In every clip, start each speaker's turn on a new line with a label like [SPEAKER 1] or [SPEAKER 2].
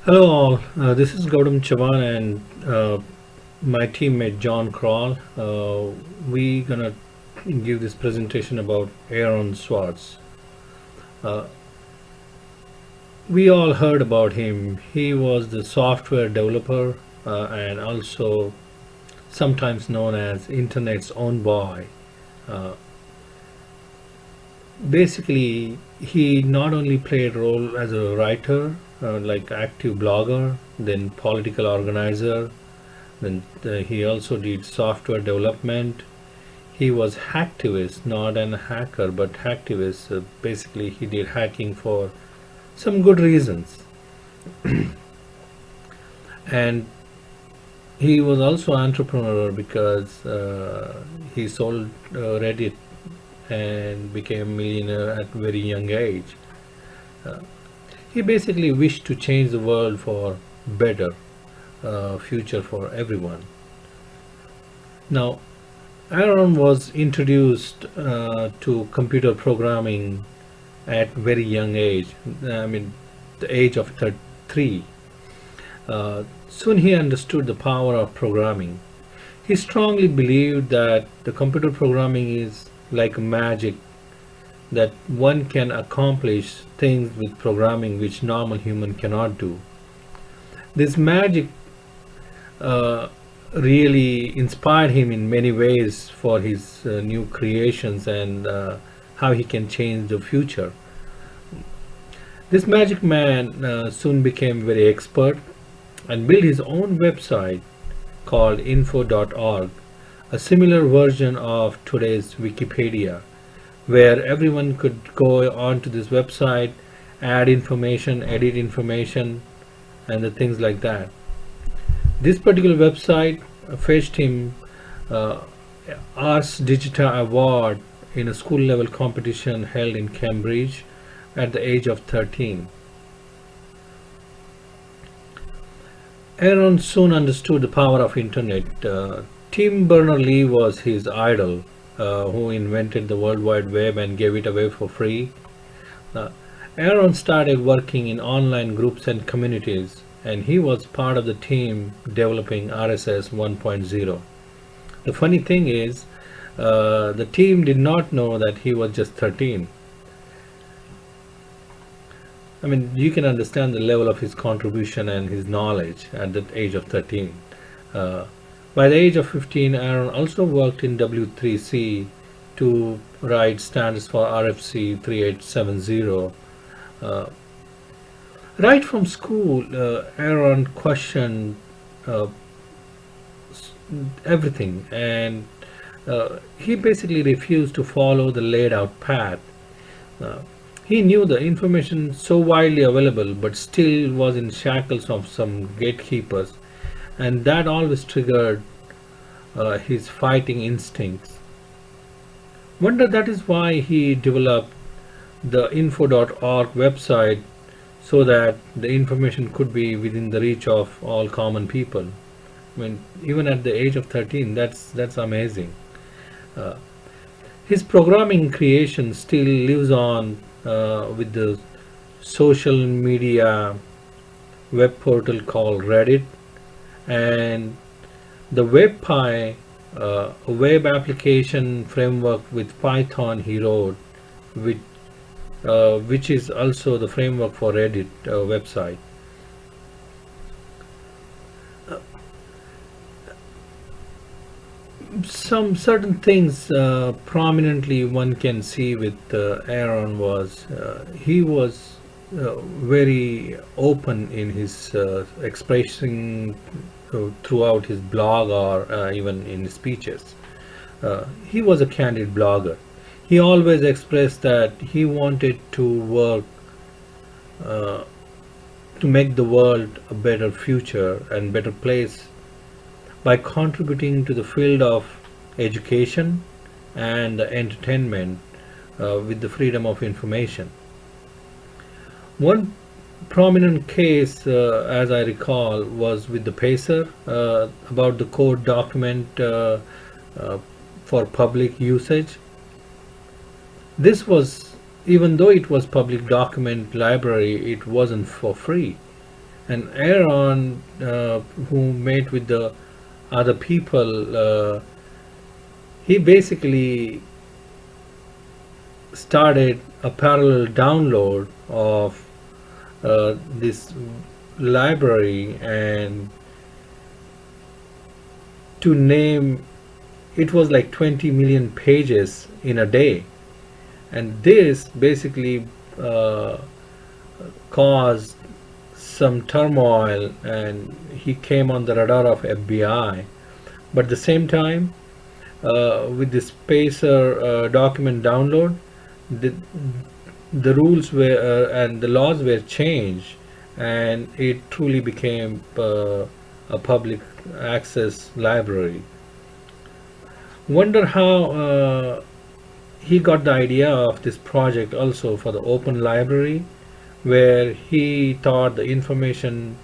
[SPEAKER 1] Hello all, this is Gautam Chavan and my teammate John Kroll. We gonna give this presentation about Aaron Swartz. Uh, we all heard about him. He was the software developer and also sometimes known as Internet's own boy. Uh, Basically, he not only played role as a writer, like active blogger, then political organizer. Then he also did software development. He was hacktivist, not an hacker, but hacktivist. Basically, he did hacking for some good reasons. And he was also entrepreneur because he sold Reddit and became a millionaire at a very young age. Uh, he basically wished to change the world for better future for everyone. Now, Aaron was introduced to computer programming at very young age. I mean, the age of 3. Soon he understood the power of programming. He strongly believed that the computer programming is like magic, that one can accomplish things with programming which normal human cannot do. This magic uh, really inspired him in many ways for his new creations and how he can change the future. This magic man soon became very expert and built his own website called info.org, a similar version of today's Wikipedia, where everyone could go onto this website, add information, edit information, and the things like that. This particular website fetched him uh, Ars Digita Award in a school level competition held in Cambridge at the age of 13. Aaron soon understood the power of internet. Tim Berners-Lee was his idol, who invented the World Wide Web and gave it away for free. Uh, Aaron started working in online groups and communities, and he was part of the team developing RSS 1.0. The funny thing is, the team did not know that he was just 13. I mean, you can understand the level of his contribution and his knowledge at the age of 13. Uh, by the age of 15, Aaron also worked in W3C to write standards for RFC 3870. Uh, right from school, Aaron questioned uh, everything, and he basically refused to follow the laid out path. Uh, he knew the information so widely available, but still was in shackles of some gatekeepers, and that always triggered his fighting instincts. Wonder that is why he developed the info.org website so that the information could be within the reach of all common people. I mean, even at the age of 13, that's amazing. Uh, his programming creation still lives on with the social media web portal called Reddit and the WebPy, a web application framework with Python he wrote, which is also the framework for Reddit website. Some certain things prominently one can see with Aaron was he was very open in his expressing throughout his blog or even in his speeches. He was a candid blogger. He always expressed that he wanted to work uh, to make the world a better future and better place by contributing to the field of education and entertainment with the freedom of information. One prominent case, as I recall, was with the Pacer about the code document uh, for public usage. This was, even though it was public document library, it wasn't for free. And Aaron, who met with the other people, he basically started a parallel download of this library, and to name it was like 20 million pages in a day. And this basically uh, caused some turmoil, and he came on the radar of FBI. But at the same time, with the spacer document download, the, the rules were and the laws were changed, and it truly became a public access library. Wonder how he got the idea of this project also for the open library, where he thought the information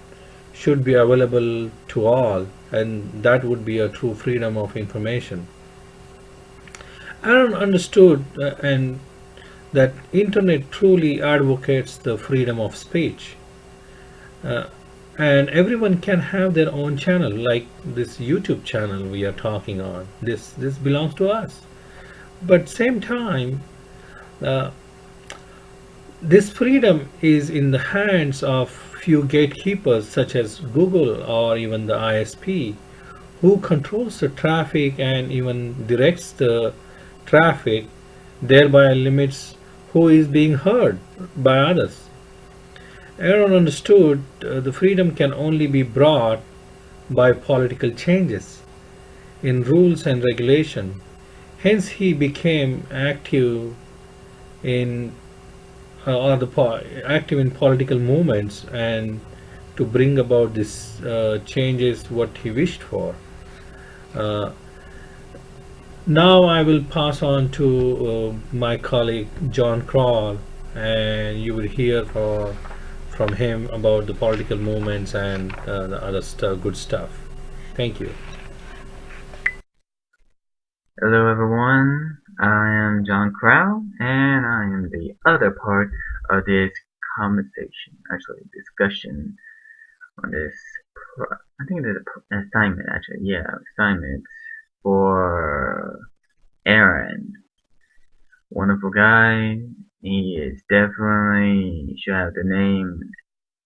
[SPEAKER 1] should be available to all, and that would be a true freedom of information. Aaron understood and that internet truly advocates the freedom of speech, uh, and everyone can have their own channel, like this YouTube channel we are talking on. This belongs to us. But same time, uh, this freedom is in the hands of few gatekeepers such as Google or even the ISP, who controls the traffic and even directs the traffic, thereby limits who is being heard by others. Aaron understood the freedom can only be brought by political changes in rules and regulation. Hence, he became active in active in political movements and to bring about this changes what he wished for. Uh, Now I will pass on to my colleague John Kroll, and you will hear from him about the political movements and the other stuff, good stuff. Thank you.
[SPEAKER 2] Hello everyone, I am John Crow, and I am the other part of this conversation, actually discussion on this, I think it is an assignment actually, yeah, assignment for Aaron. Wonderful guy, he is definitely, should have the name,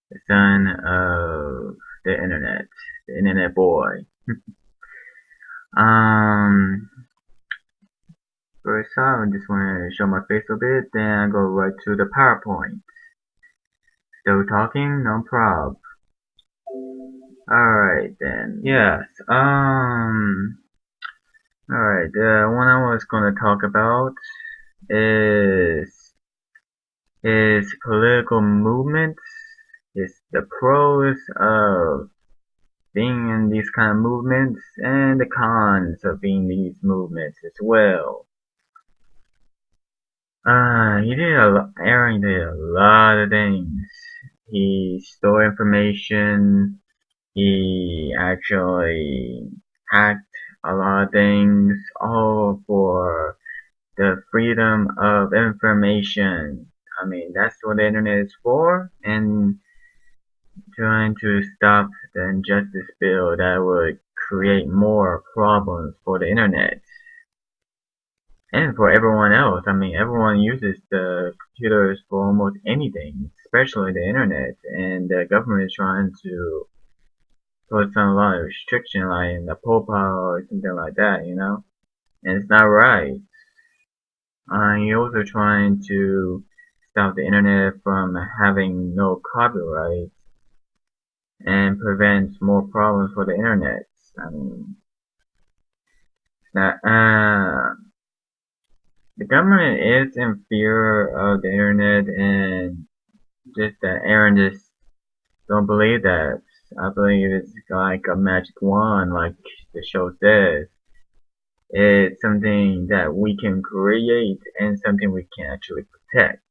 [SPEAKER 2] the son of the internet boy. um, First off, I just want to show my face a bit, then I go right to the PowerPoint. Still talking? No prob. Alright then. Yes. Alright, the one I was gonna talk about is political movements. It's the pros of being in these kind of movements and the cons of being in these movements as well. Aaron did a lot of things. He stole information. He actually hacked a lot of things, all for the freedom of information. I mean, that's what the internet is for, and trying to stop the injustice bill that would create more problems for the internet. And for everyone else. I mean, everyone uses the computers for almost anything, especially the internet, and the government is trying to put some lot of restriction, like in the POPA or something like that, you know? And it's not right. You're also trying to stop the internet from having no copyright and prevents more problems for the internet. I mean, the government is in fear of the internet, and just that Aaron just don't believe that. I believe it's like a magic wand, like the show says. It's something that we can create and something we can actually protect.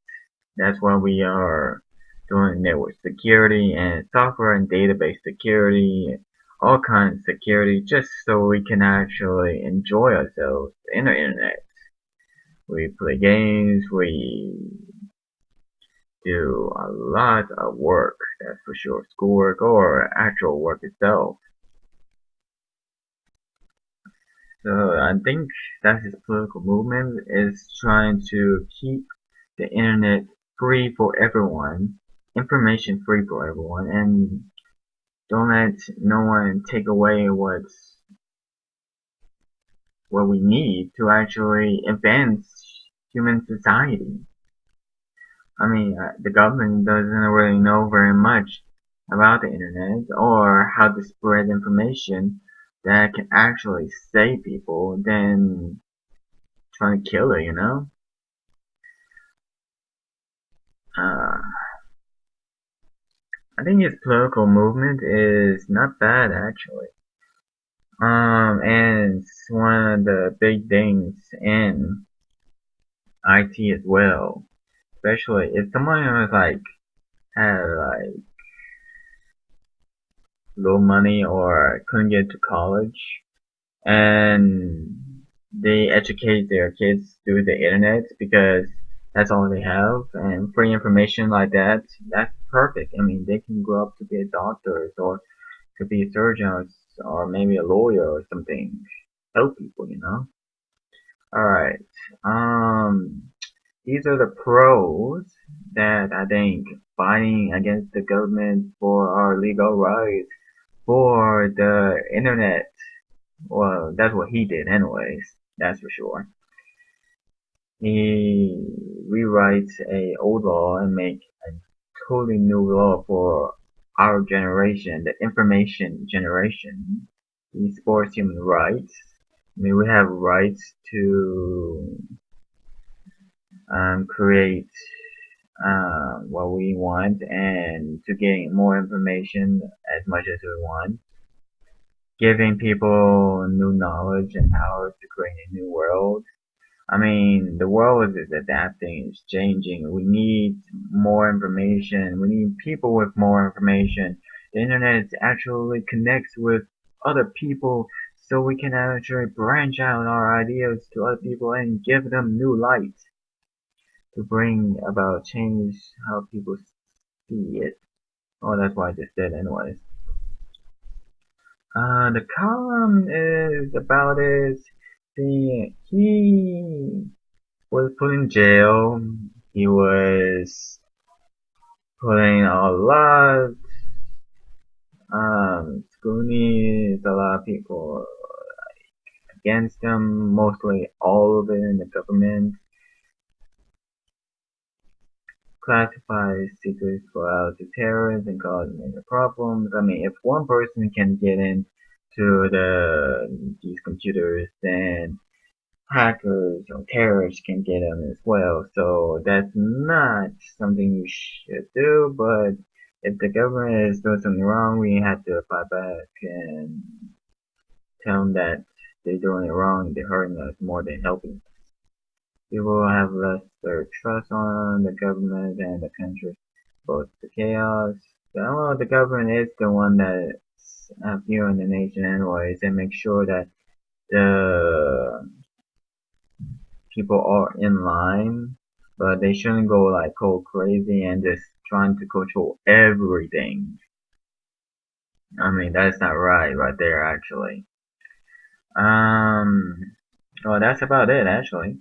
[SPEAKER 2] That's why we are doing network security and software and database security, all kinds of security, just so we can actually enjoy ourselves in the internet. We play games, we do a lot of work, that's for sure, schoolwork or actual work itself. So I think that his political movement is trying to keep the internet free for everyone, information free for everyone, and don't let no one take away what we need to actually advance human society. I mean, the government doesn't really know very much about the internet or how to spread information that can actually save people than trying to kill it, you know? Uh, I think his political movement is not bad actually. And it's one of the big things in IT as well. Especially if someone was like had like low money or couldn't get to college and they educate their kids through the internet because that's all they have and free information like that, that's perfect. I mean, they can grow up to be a doctor or could be a surgeon or maybe a lawyer or something. Help people, you know? Alright. Um, these are the pros that I think fighting against the government for our legal rights for the internet. Well, that's what he did anyways. That's for sure. He rewrites a old law and make a totally new law for our generation, the information generation. He supports human rights. I mean, we have rights to create what we want and to gain more information as much as we want, giving people new knowledge and powers to create a new world. I mean, the world is adapting, it's changing. We need more information. We need people with more information. The internet actually connects with other people so we can actually branch out our ideas to other people and give them new light to bring about change how people see it. Oh, that's why I just did anyways. The column is about his he was put in jail. He was putting a lot, scrutiny, a lot of people against him, mostly all of it in the government. Classifies secrets for out to terrorists and cause major problems. I mean, if one person can get into these computers, then hackers or terrorists can get them as well. So that's not something you should do. But if the government is doing something wrong, we have to fight back and tell them that they're doing it wrong. They're hurting us more than helping. People have less their trust on the government and the country. Both the chaos. Well, the government is the one that's viewing the nation anyways and make sure that the people are in line, but they shouldn't go like cold crazy and just trying to control everything. I mean, that's not right there actually. Well, that's about it actually.